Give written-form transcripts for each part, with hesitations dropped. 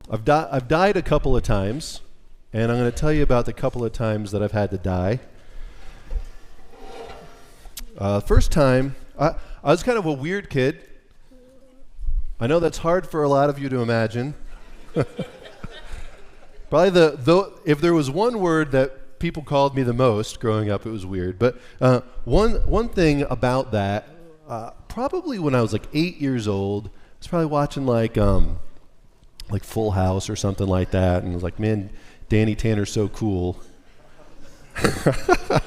I've died a couple of times, and I'm going to tell you about the couple of times that I've had to die. First time, I was kind of a weird kid. I know that's hard for a lot of you to imagine. Probably if there was one word that people called me the most growing up, it was weird. But one thing about that, probably when I was like 8 years old, I was probably watching like Full House or something like that, and I was like, man, Danny Tanner's so cool. I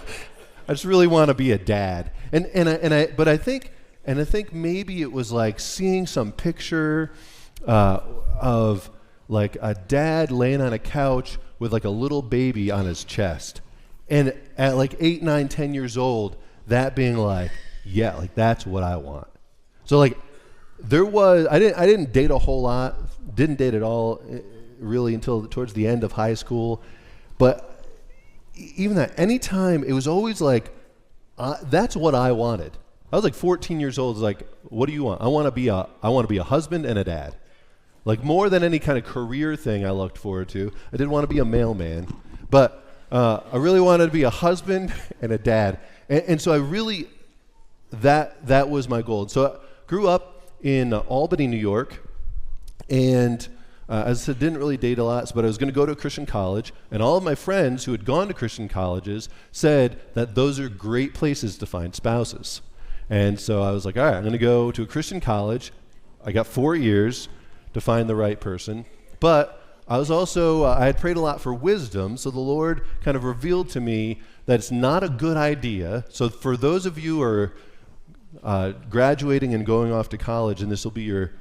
just really want to be a dad, but I think maybe it was like seeing some picture of like a dad laying on a couch with like a little baby on his chest, and at like 8, 9, 10 years old, that being like, yeah, like that's what I want. So like I didn't date a whole lot, didn't date at all really until towards the end of high school, but even that, anytime, it was always like, that's what I wanted. I was like 14 years old. It's like, what do you want? I want to be a husband and a dad. Like more than any kind of career thing I looked forward to. I didn't want to be a mailman, but I really wanted to be a husband and a dad. And so I really, that was my goal. So I grew up in Albany, New York, and as I said, didn't really date a lot, but I was going to go to a Christian college, and all of my friends who had gone to Christian colleges said that those are great places to find spouses. And so I was like, all right, I'm going to go to a Christian college. I got 4 years to find the right person. But I was also, I had prayed a lot for wisdom, so the Lord kind of revealed to me that it's not a good idea. So for those of you who are graduating and going off to college, and this will be your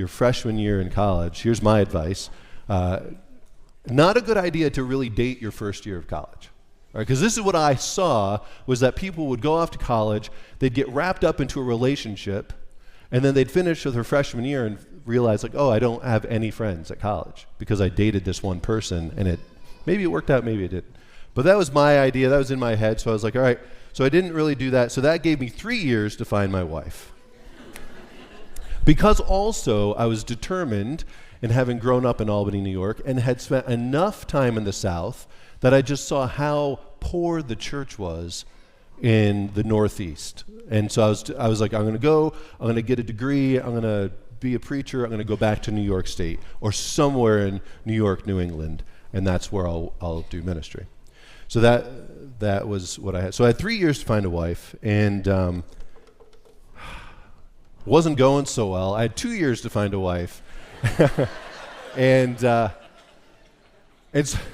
freshman year in college, here's my advice. Not a good idea to really date your first year of college. Because this is what I saw, was that people would go off to college, they'd get wrapped up into a relationship, and then they'd finish with their freshman year and realize like, oh, I don't have any friends at college because I dated this one person, and maybe it worked out, maybe it didn't. But that was my idea, that was in my head, so I was like, all right. So I didn't really do that, so that gave me 3 years to find my wife. Because also I was determined, and having grown up in Albany, New York, and had spent enough time in the South that I just saw how poor the church was in the Northeast. And so I was like, I'm going to get a degree, I'm going to be a preacher, I'm going to go back to New York State or somewhere in New York, New England, and that's where I'll do ministry. So that was what I had. So I had 3 years to find a wife, and wasn't going so well. I had 2 years to find a wife. and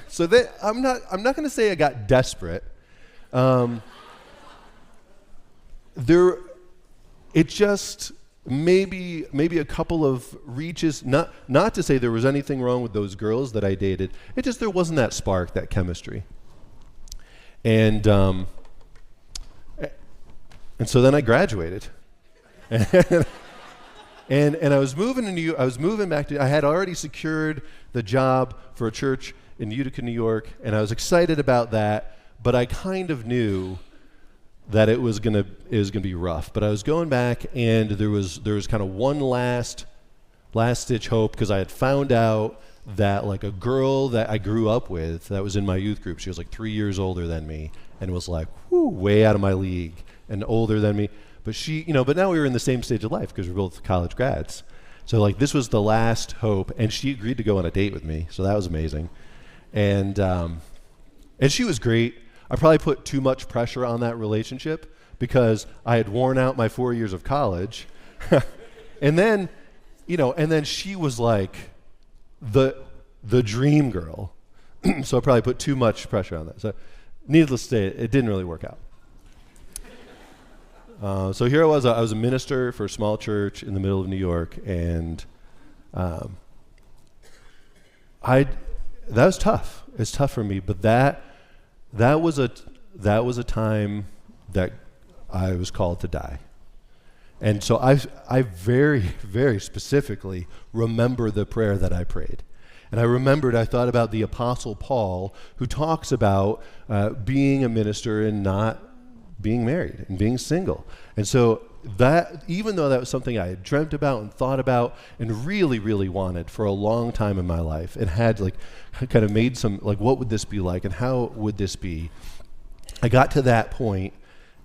so that I'm not going to say I got desperate. It just maybe a couple of reaches. Not to say there was anything wrong with those girls that I dated. It just there wasn't that spark, that chemistry. And so then I graduated. And I was moving back to. I had already secured the job for a church in Utica, New York, and I was excited about that. But I kind of knew that it was gonna be rough. But I was going back, and there was kind of one last ditch hope, because I had found out that like a girl that I grew up with that was in my youth group, she was like 3 years older than me, and was like way out of my league and older than me. But but now we were in the same stage of life because we're both college grads. So like this was the last hope, and she agreed to go on a date with me. So that was amazing. And she was great. I probably put too much pressure on that relationship because I had worn out my 4 years of college. and then she was like the dream girl. So I probably put too much pressure on that. So needless to say, it didn't really work out. So here I was a minister for a small church in the middle of New York, and that was tough. It's tough for me, but that was a time that I was called to die. And so I very, very specifically remember the prayer that I prayed. And I thought about the Apostle Paul, who talks about being a minister and not being married and being single. And so that, even though that was something I had dreamt about and thought about and really, really wanted for a long time in my life, and had like kind of made some, like, what would this be like and how would this be? I got to that point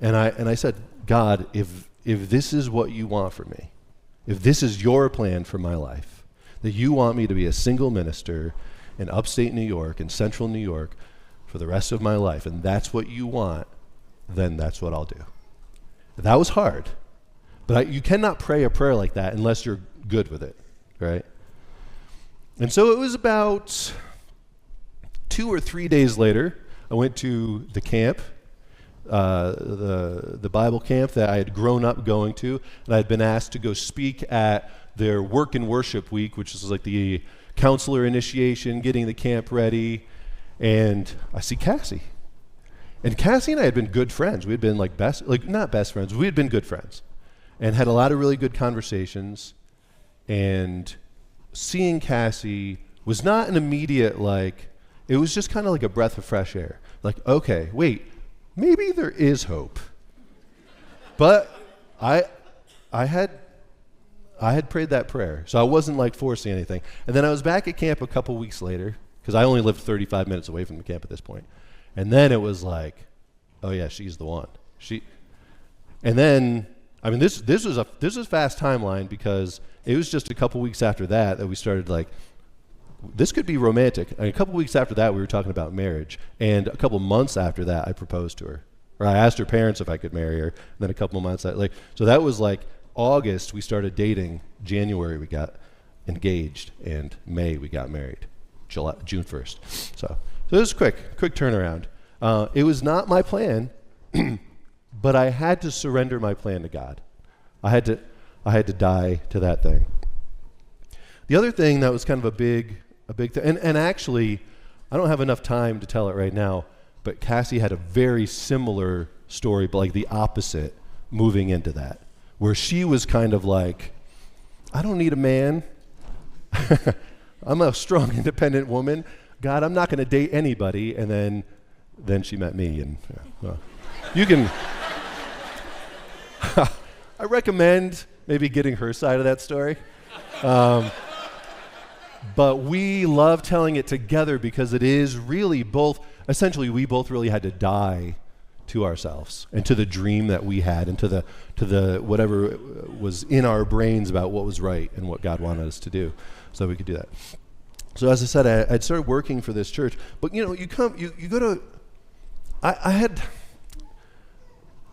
and I said, God, if this is what you want for me, if this is your plan for my life, that you want me to be a single minister in upstate New York and central New York for the rest of my life, and that's what you want, then that's what I'll do. That was hard. But you cannot pray a prayer like that unless you're good with it, right? And so it was about 2 or 3 days later, I went to the camp, the Bible camp that I had grown up going to, and I had been asked to go speak at their work and worship week, which is like the counselor initiation, getting the camp ready, and I see Cassie. And Cassie and I had been good friends. We had been not best friends, we had been good friends and had a lot of really good conversations. And seeing Cassie was not an immediate, it was just kind of like a breath of fresh air. Like, okay, wait, maybe there is hope. But I had prayed that prayer, so I wasn't forcing anything. And then I was back at camp a couple weeks later, because I only lived 35 minutes away from the camp at this point. And then it was like, oh yeah, she's the one. And then, I mean, this was a fast timeline, because it was just a couple weeks after that we started this could be romantic. And a couple weeks after that, we were talking about marriage. And a couple months after that, I proposed to her. Or I asked her parents if I could marry her. And then a couple of months, so that was August, we started dating. January, we got engaged. And May, we got married. June 1st. So it was quick turnaround. It was not my plan, but I had to surrender my plan to God. I had to die to that thing. The other thing that was kind of a big thing, and actually, I don't have enough time to tell it right now, but Cassie had a very similar story, but the opposite, moving into that, where she was kind of like, I don't need a man. I'm a strong, independent woman. God, I'm not going to date anybody. And then she met me, and you can. I recommend maybe getting her side of that story. But we love telling it together, because it is really essentially we both really had to die to ourselves and to the dream that we had, and to the whatever was in our brains about what was right and what God wanted us to do, so that we could do that. So as I said, I'd started working for this church, but you go to, I had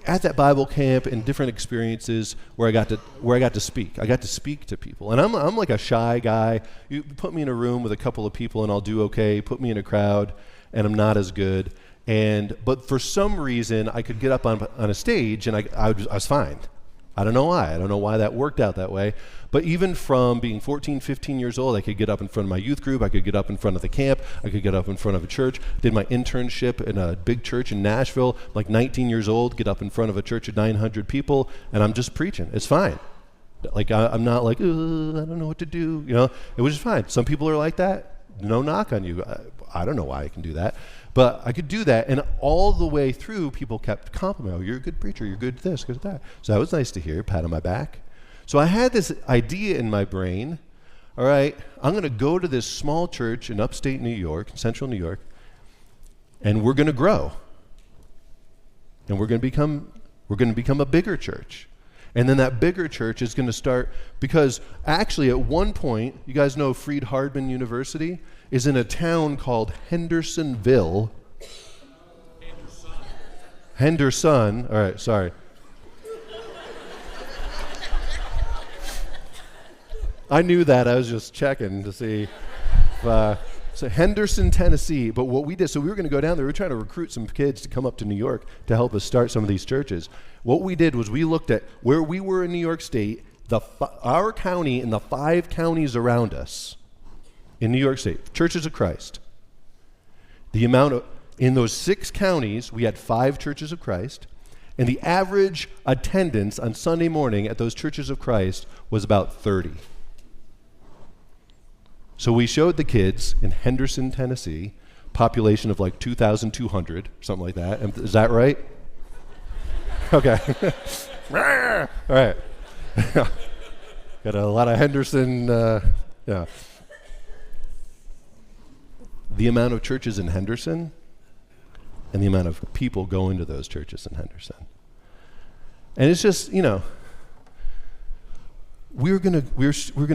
at that Bible camp and different experiences where I got to speak. I got to speak to people, and I'm like a shy guy. You put me in a room with a couple of people and I'll do okay. Put me in a crowd and I'm not as good. But for some reason I could get up on a stage and I was fine. I don't know why. I don't know why that worked out that way. But even from being 14, 15 years old, I could get up in front of my youth group. I could get up in front of the camp. I could get up in front of a church. Did my internship in a big church in Nashville, 19 years old, get up in front of a church of 900 people, and I'm just preaching. It's fine. I'm not I don't know what to do. It was just fine. Some people are like that. No knock on you. I don't know why I can do that. But I could do that, and all the way through, people kept complimenting, oh, you're a good preacher, you're good at this, good at that. So that was nice to hear, pat on my back. So I had this idea in my brain, all right, I'm going to go to this small church in upstate New York, central New York, and we're going to grow. And we're going to become a bigger church. And then that bigger church is going to start, because actually at one point, you guys know Freed Hardman University is in a town called Hendersonville. Henderson. All right, sorry. I knew that. I was just checking to see. So Henderson, Tennessee. But what we did, so we were going to go down there. We were trying to recruit some kids to come up to New York to help us start some of these churches. What we did was we looked at where we were in New York State, our county and the 5 counties around us in New York State, Churches of Christ. The amount of, in those 6 counties, we had 5 Churches of Christ, and the average attendance on Sunday morning at those Churches of Christ was about 30. So we showed the kids in Henderson, Tennessee, population of 2,200, something like that. Is that right? Okay. All right. Got a lot of Henderson, yeah. The amount of churches in Henderson and the amount of people going to those churches in Henderson. And it's just, we're gonna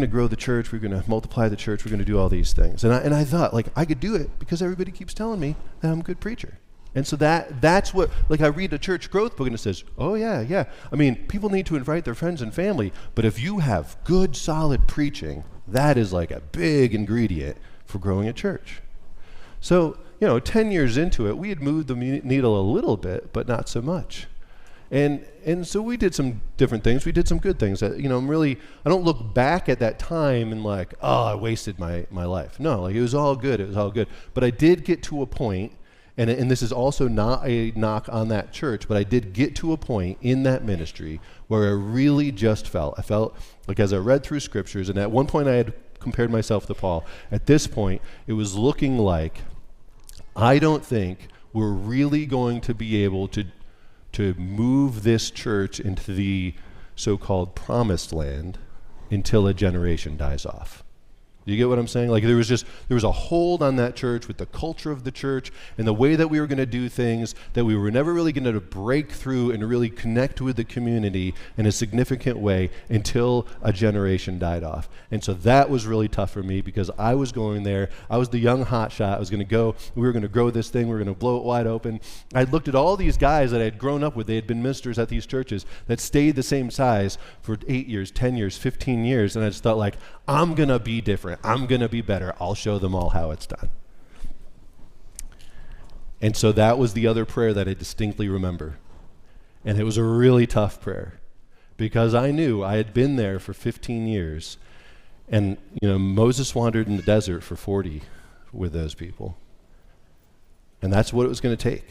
grow the church, we're gonna multiply the church, we're gonna do all these things. And I thought, like, I could do it because everybody keeps telling me that I'm a good preacher. And so that's what, like, I read a church growth book and it says, oh yeah. I mean, people need to invite their friends and family, but if you have good, solid preaching, that is like a big ingredient for growing a church. So, 10 years into it, we had moved the needle a little bit, but not so much. And so we did some different things. We did some good things. That, I don't look back at that time and like, oh, I wasted my life. No, like, it was all good. It was all good. But I did get to a point, and this is also not a knock on that church, but I did get to a point in that ministry where I really just I felt like, as I read through scriptures, and at one point I had compared myself to Paul. At this point, it was looking like, I don't think we're really going to be able to move this church into the so-called promised land until a generation dies off. Do you get what I'm saying? Like, there was a hold on that church with the culture of the church and the way that we were going to do things, that we were never really going to break through and really connect with the community in a significant way until a generation died off. And so that was really tough for me because I was going there. I was the young hotshot. I was going to go. We were going to grow this thing. We were going to blow it wide open. I looked at all these guys that I had grown up with. They had been ministers at these churches that stayed the same size for 8 years, 10 years, 15 years. And I just thought, like, I'm going to be different. I'm going to be better. I'll show them all how it's done. And so that was the other prayer that I distinctly remember. And it was a really tough prayer because I knew I had been there for 15 years. And, Moses wandered in the desert for 40 with those people. And that's what it was going to take.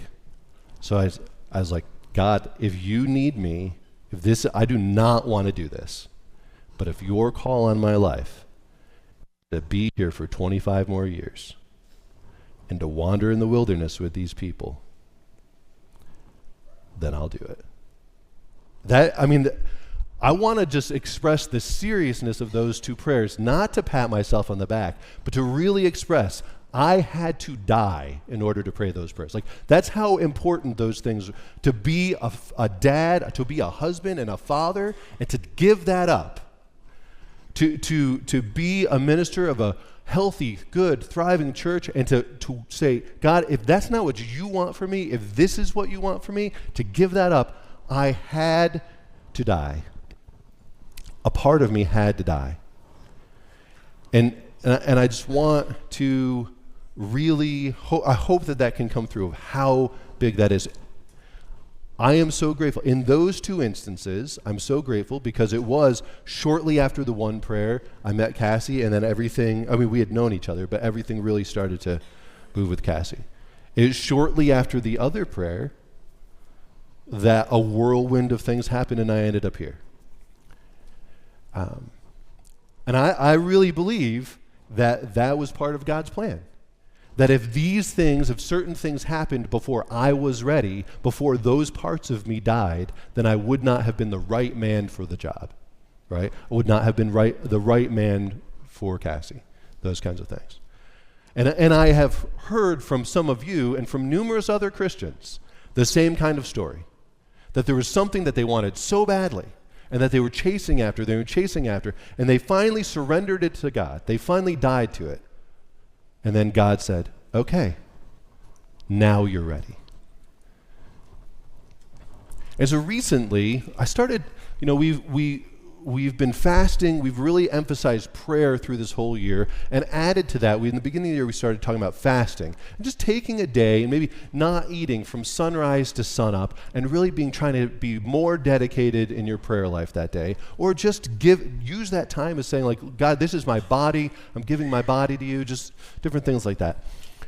So I was like, God, if you need me, I do not want to do this. But if your call on my life to be here for 25 more years and to wander in the wilderness with these people, then I'll do it. I want to just express the seriousness of those two prayers, not to pat myself on the back, but to really express I had to die in order to pray those prayers. Like, that's how important those things, to be a dad, to be a husband and a father, and to give that up. To be a minister of a healthy, good, thriving church, and to say, God, if that's not what you want for me, if this is what you want for me, to give that up, I had to die. A part of me had to die. And I just want to really, I hope that can come through of how big that is. I am so grateful. In those two instances, I'm so grateful because it was shortly after the one prayer, I met Cassie, and then we had known each other, but everything really started to move with Cassie. It was shortly after the other prayer that a whirlwind of things happened and I ended up here. And I really believe that was part of God's plan. That if certain things happened before I was ready, before those parts of me died, then I would not have been the right man for the job, right? I would not have been the right man for Cassie, those kinds of things. And I have heard from some of you and from numerous other Christians the same kind of story, that there was something that they wanted so badly and that they were chasing after, and they finally surrendered it to God. They finally died to it. And then God said, okay, now you're ready. And so recently, I started, we've been fasting. We've really emphasized prayer through this whole year. And added to that, in the beginning of the year, we started talking about fasting. And just taking a day and maybe not eating from sunrise to sunup and really trying to be more dedicated in your prayer life that day. Or just use that time as saying, like, God, this is my body. I'm giving my body to you. Just different things like that.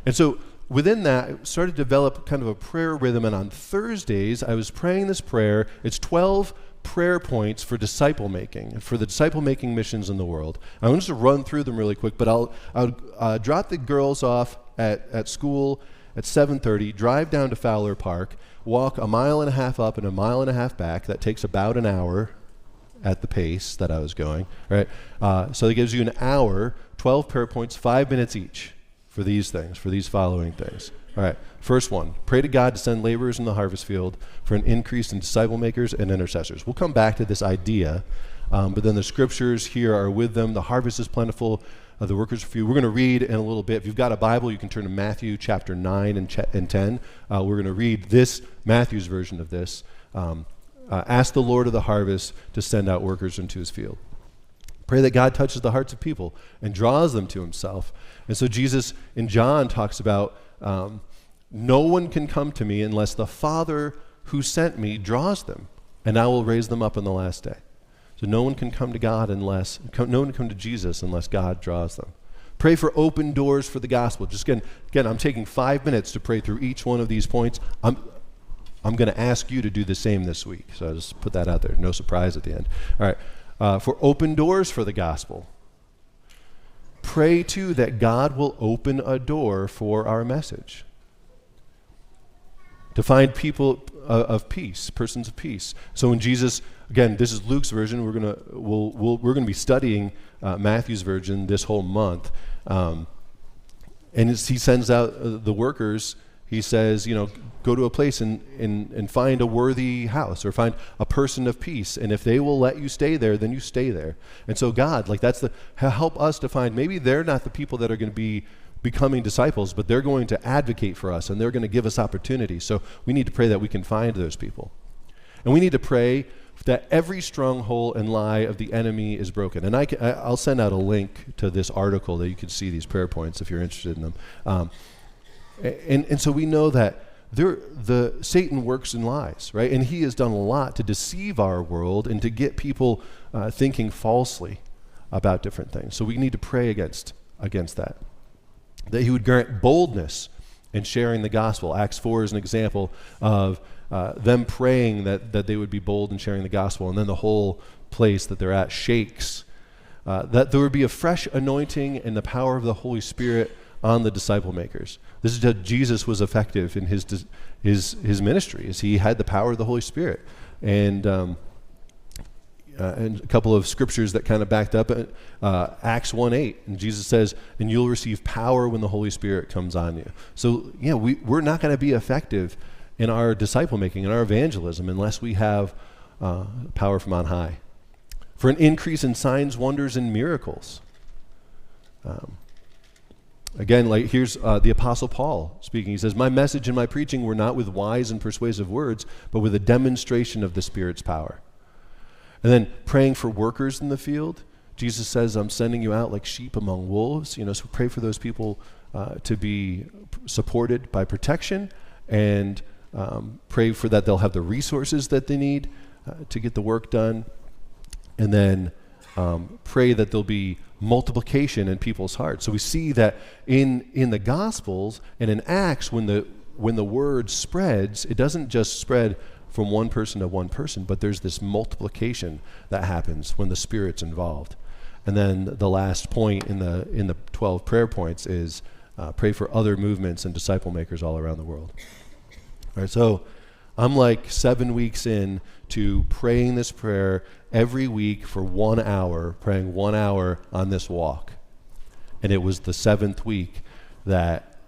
And so within that, I started to develop kind of a prayer rhythm. And on Thursdays, I was praying this prayer. It's 12 prayer points for disciple making, for the disciple making missions in the world. I want to run through them really quick, but I'll drop the girls off at school at 7:30, drive down to Fowler Park. walk a mile and a half up and a mile and a half back. That takes about an hour at the pace that I was going, right? So it gives you an hour, 12 prayer points, 5 minutes each for these things, for these following things. All right, first one, pray to God to send laborers in the harvest field for an increase in disciple makers and intercessors. We'll come back to this idea, but then the scriptures here are with them. The harvest is plentiful, the workers are few. We're going to read in a little bit. If you've got a Bible, you can turn to Matthew chapter 9 and 10. We're going to read this, Matthew's version of this. Ask the Lord of the harvest to send out workers into his field. Pray that God touches the hearts of people and draws them to himself. And so Jesus in John talks about no one can come to me unless the Father who sent me draws them, and I will raise them up on the last day. So no one can come to God no one can come to Jesus unless God draws them. Pray for open doors for the gospel. Just again, I'm taking 5 minutes to pray through each one of these points. I'm going to ask you to do the same this week. So I'll just put that out there. No surprise at the end. All right. For open doors for the gospel. Pray too that God will open a door for our message. To find people of peace, persons of peace. So when Jesus, again, this is Luke's version. We're gonna be studying Matthew's version this whole month, and he sends out the workers. He says, go to a place and find a worthy house or find a person of peace. And if they will let you stay there, then you stay there. And so God, help us to find, maybe they're not the people that are going to be becoming disciples, but they're going to advocate for us and they're going to give us opportunities. So we need to pray that we can find those people. And we need to pray that every stronghold and lie of the enemy is broken. And I'll send out a link to this article that you can see these prayer points if you're interested in them. And so we know that Satan works in lies, right? And he has done a lot to deceive our world and to get people thinking falsely about different things. So we need to pray against that. That he would grant boldness in sharing the gospel. Acts 4 is an example of them praying that they would be bold in sharing the gospel, and then the whole place that they're at shakes. That there would be a fresh anointing and the power of the Holy Spirit on the disciple makers. This is how Jesus was effective in his ministry, as he had the power of the Holy Spirit. And a couple of scriptures that kind of backed up it. Acts 1:8, and Jesus says, and you'll receive power when the Holy Spirit comes on you. So we're not going to be effective in our disciple making, in our evangelism, unless we have power from on high. For an increase in signs, wonders, and miracles. Again, here's the Apostle Paul speaking. He says, my message and my preaching were not with wise and persuasive words, but with a demonstration of the Spirit's power. And then praying for workers in the field. Jesus says, I'm sending you out like sheep among wolves. So pray for those people to be supported by protection, and pray for that they'll have the resources that they need to get the work done. And then pray that there'll be multiplication in people's hearts. So we see that in the Gospels and in Acts, when the word spreads, it doesn't just spread from one person to one person, but there's this multiplication that happens when the Spirit's involved. And then the last point in the 12 prayer points is pray for other movements and disciple makers all around the world. All right, so I'm 7 weeks in to praying this prayer every week for 1 hour, praying 1 hour on this walk. And it was the 7th week that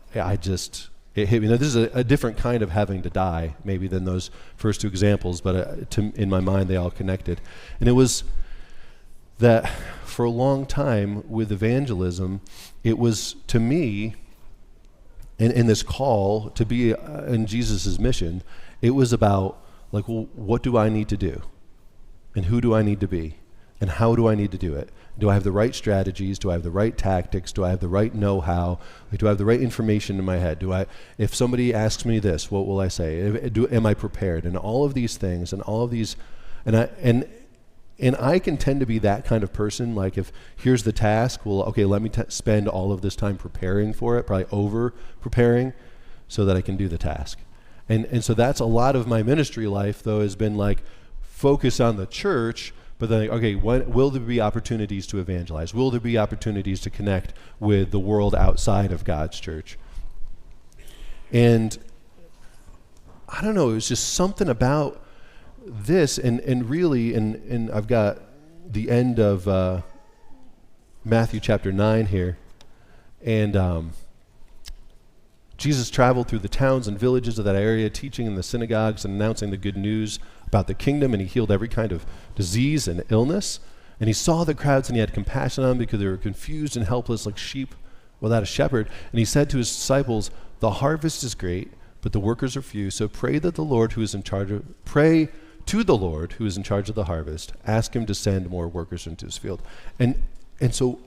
it hit me. Now, this is a different kind of having to die, maybe, than those first two examples, but in my mind, they all connected. And it was that for a long time with evangelism, it was, to me, in this call to be in Jesus' mission, it was about, what do I need to do? And who do I need to be? And how do I need to do it? Do I have the right strategies? Do I have the right tactics? Do I have the right know-how? Do I have the right information in my head? If somebody asks me this, what will I say? Am I prepared? And all of these things, and all of these, and I can tend to be that kind of person. If here's the task, well, okay, let me spend all of this time preparing for it, probably over preparing, so that I can do the task. And so that's a lot of my ministry life, though, has been focus on the church. But then, okay, will there be opportunities to evangelize? Will there be opportunities to connect with the world outside of God's church? And I don't know, it was just something about this, and really, and I've got the end of Matthew chapter 9 here, and Jesus traveled through the towns and villages of that area, teaching in the synagogues and announcing the good news about the kingdom, and he healed every kind of disease and illness. And he saw the crowds, and he had compassion on them because they were confused and helpless like sheep without a shepherd. And he said to his disciples, "The harvest is great, but the workers are few. So pray to the Lord who is in charge of the harvest. Ask him to send more workers into his field." And so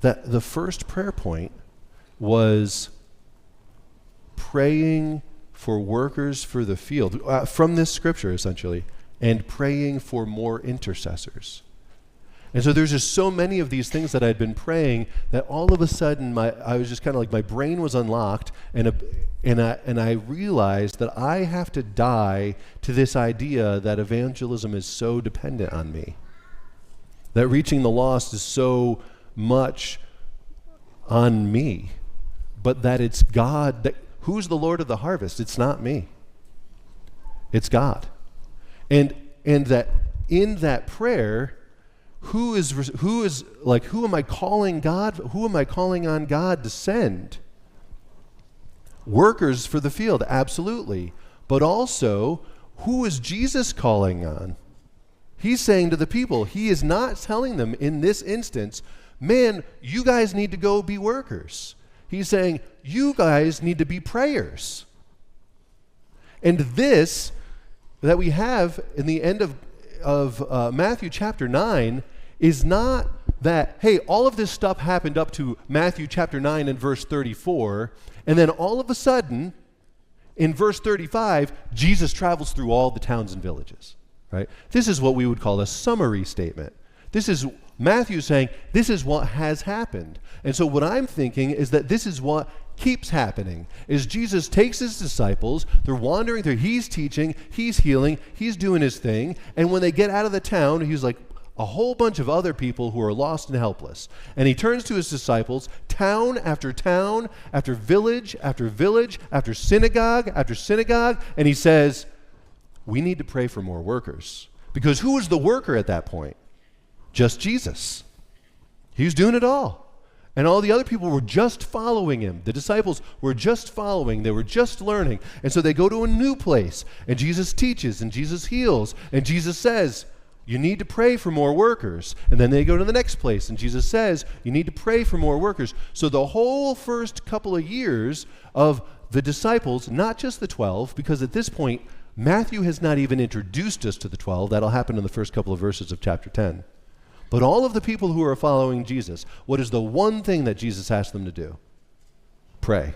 that the first prayer point was praying for workers for the field, from this scripture essentially, and praying for more intercessors. And so there's just so many of these things that I'd been praying that all of a sudden I was just kind of like, my brain was unlocked, and I realized that I have to die to this idea that evangelism is so dependent on me, that reaching the lost is so much on me, but that it's God. Who's the Lord of the harvest? It's not me. It's God. And that in that prayer, who am I calling God? Who am I calling on God to send? Workers for the field, absolutely. But also, who is Jesus calling on? He's saying to the people, he is not telling them in this instance, man, you guys need to go be workers. He's saying, you guys need to be prayers. And this that we have in the end of Matthew chapter 9 is not that, hey, all of this stuff happened up to Matthew chapter 9 and verse 34, and then all of a sudden, in verse 35, Jesus travels through all the towns and villages, right? This is what we would call a summary statement. This is Matthew saying, this is what has happened. And so what I'm thinking is that this is what keeps happening, is Jesus takes his disciples, they're wandering through, he's teaching, he's healing, he's doing his thing, and when they get out of the town, he's like a whole bunch of other people who are lost and helpless. And he turns to his disciples, town after town, after village, after synagogue, and he says, we need to pray for more workers. Because who was the worker at that point? Just Jesus. He was doing it all. And all the other people were just following him. The disciples were just following. They were just learning. And so they go to a new place, and Jesus teaches, and Jesus heals, and Jesus says, you need to pray for more workers. And then they go to the next place, and Jesus says, you need to pray for more workers. So the whole first couple of years of the disciples, not just the 12, because at this point, Matthew has not even introduced us to the 12. That'll happen in the first couple of verses of chapter 10. But all of the people who are following Jesus, what is the one thing that Jesus asked them to do? Pray.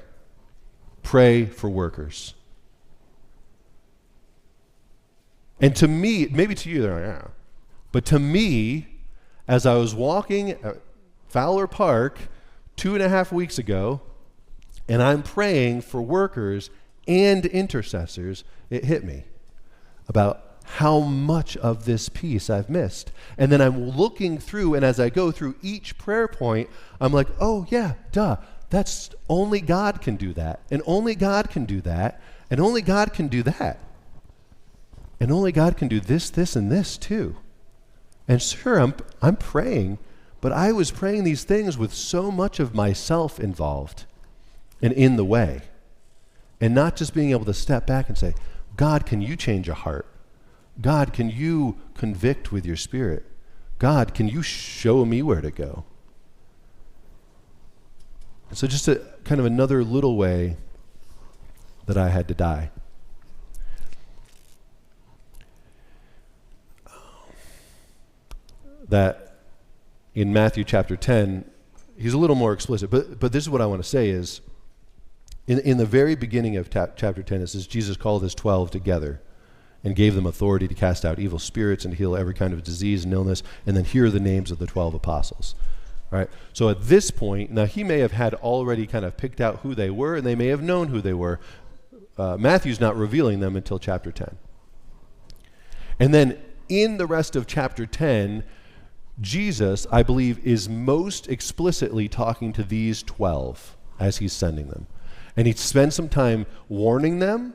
Pray for workers. And to me, maybe to you, they're like, yeah. But to me, as I was walking at Fowler Park 2.5 weeks ago, and I'm praying for workers and intercessors, it hit me about how much of this piece I've missed. And then I'm looking through, and as I go through each prayer point, I'm like, oh yeah, duh, that's only God can do that, and only God can do that, and only God can do that. And only God can do this, this, and this too. And sure, I'm praying, but I was praying these things with so much of myself involved and in the way. And not just being able to step back and say, God, can you change a heart? God, can you convict with your spirit? God, can you show me where to go? And so just a kind of another little way that I had to die. That in Matthew chapter 10, he's a little more explicit, but this is what I want to say is, in the very beginning of chapter 10, it says Jesus called his 12 together and gave them authority to cast out evil spirits and heal every kind of disease and illness, and then here are the names of the 12 apostles. All right? So at this point, now he may have had already kind of picked out who they were, and they may have known who they were. Matthew's not revealing them until chapter 10. And then in the rest of chapter 10, Jesus, I believe, is most explicitly talking to these 12 as he's sending them. And he spends some time warning them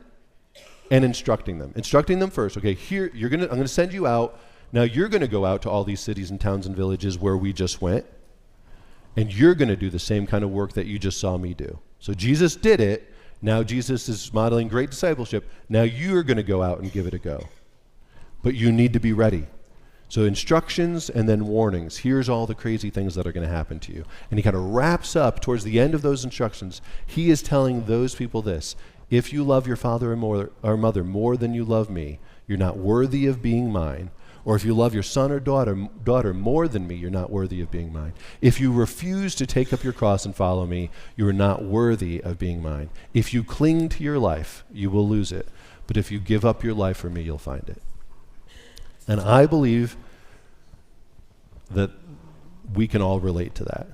and instructing them. Instructing them first, okay, here, I'm going to send you out. Now you're going to go out to all these cities and towns and villages where we just went, and you're going to do the same kind of work that you just saw me do. So Jesus did it. Now Jesus is modeling great discipleship. Now you're going to go out and give it a go. But you need to be ready. So instructions and then warnings. Here's all the crazy things that are going to happen to you. And he kind of wraps up towards the end of those instructions. He is telling those people this: if you love your father or mother more than you love me, you're not worthy of being mine. Or if you love your son or daughter more than me, you're not worthy of being mine. If you refuse to take up your cross and follow me, you are not worthy of being mine. If you cling to your life, you will lose it. But if you give up your life for me, you'll find it. And I believe that we can all relate to that.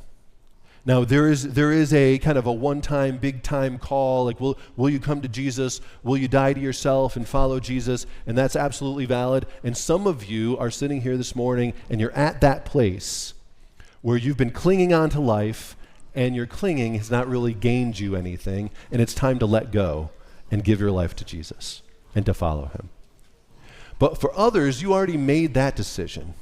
Now, there is a kind of a one-time, big-time call, like, will you come to Jesus? Will you die to yourself and follow Jesus? And that's absolutely valid. And some of you are sitting here this morning, and you're at that place where you've been clinging on to life, and your clinging has not really gained you anything, and it's time to let go and give your life to Jesus and to follow him. But for others, you already made that decision.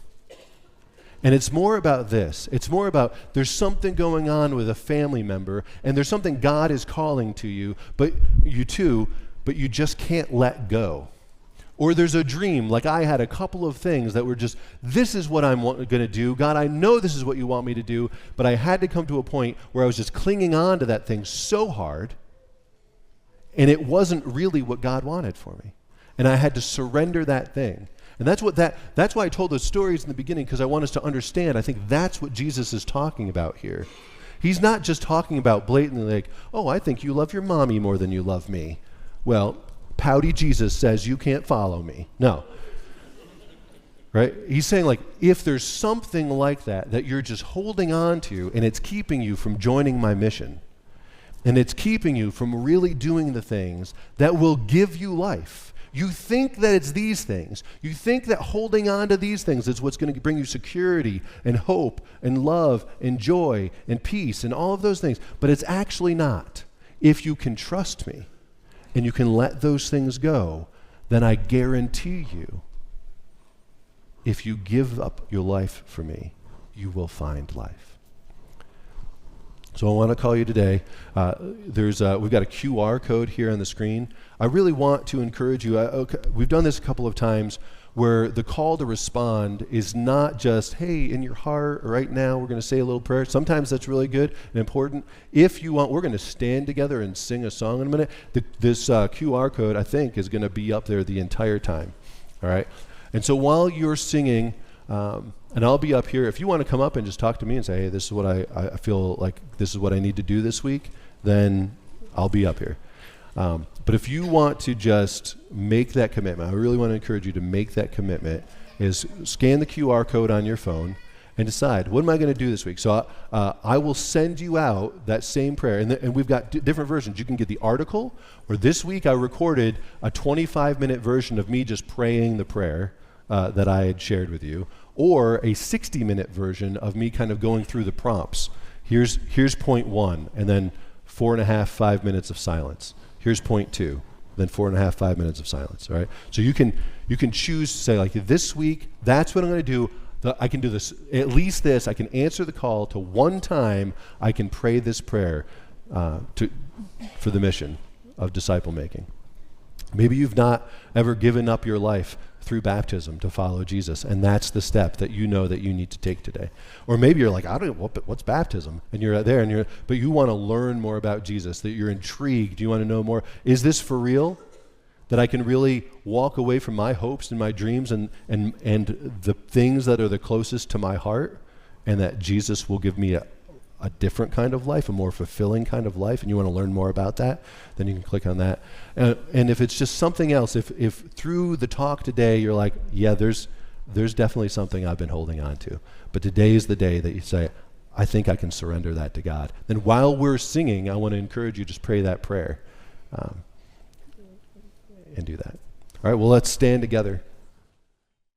And it's more about this. It's more about there's something going on with a family member, and there's something God is calling to you, but you just can't let go. Or there's a dream, like I had a couple of things that were just, this is what I'm going to do. God, I know this is what you want me to do, but I had to come to a point where I was just clinging on to that thing so hard, and it wasn't really what God wanted for me. And I had to surrender that thing. And that's why I told those stories in the beginning, because I want us to understand. I think that's what Jesus is talking about here. He's not just talking about blatantly like, oh, I think you love your mommy more than you love me. Well, pouty Jesus says you can't follow me. No. Right? He's saying, like, if there's something like that you're just holding on to, and it's keeping you from joining my mission, and it's keeping you from really doing the things that will give you life. You think that it's these things. You think that holding on to these things is what's going to bring you security and hope and love and joy and peace and all of those things. But it's actually not. If you can trust me and you can let those things go, then I guarantee you, if you give up your life for me, you will find life. So I want to call you today. We've got a QR code here on the screen. I really want to encourage you. We've done this a couple of times where the call to respond is not just, hey, in your heart, right now we're going to say a little prayer. Sometimes that's really good and important. If you want, we're going to stand together and sing a song in a minute. This QR code, I think, is going to be up there the entire time. All right? And so while you're singing, and I'll be up here. If you want to come up and just talk to me and say, hey, this is what I feel like this is what I need to do this week, then I'll be up here. But if you want to just make that commitment, I really want to encourage you to make that commitment, is scan the QR code on your phone and decide, what am I going to do this week? So I will send you out that same prayer. And we've got different versions. You can get the article, or this week I recorded a 25-minute version of me just praying the prayer that I had shared with you, or a 60-minute version of me kind of going through the prompts. Here's point 1, and then 4.5 minutes of silence. Here's point 2, then 4.5 minutes of silence. All right. So you can choose to say, like, this week, that's what I'm going to do. I can do this, at least this. I can answer the call to one time. I can pray this prayer for the mission of disciple making. Maybe you've not ever given up your life through baptism to follow Jesus, and that's the step that you know that you need to take today. Or maybe you're like, I don't know, what's baptism? And you're there, but you want to learn more about Jesus, that you're intrigued, you want to know more. Is this for real? That I can really walk away from my hopes and my dreams and the things that are the closest to my heart, and that Jesus will give me a different kind of life, a more fulfilling kind of life, and you want to learn more about that, then you can click on that. And if it's just something else, if through the talk today you're like, yeah, there's definitely something I've been holding on to, but today is the day that you say, I think I can surrender that to God. Then while we're singing, I want to encourage you, just pray that prayer and do that. All right, well, let's stand together.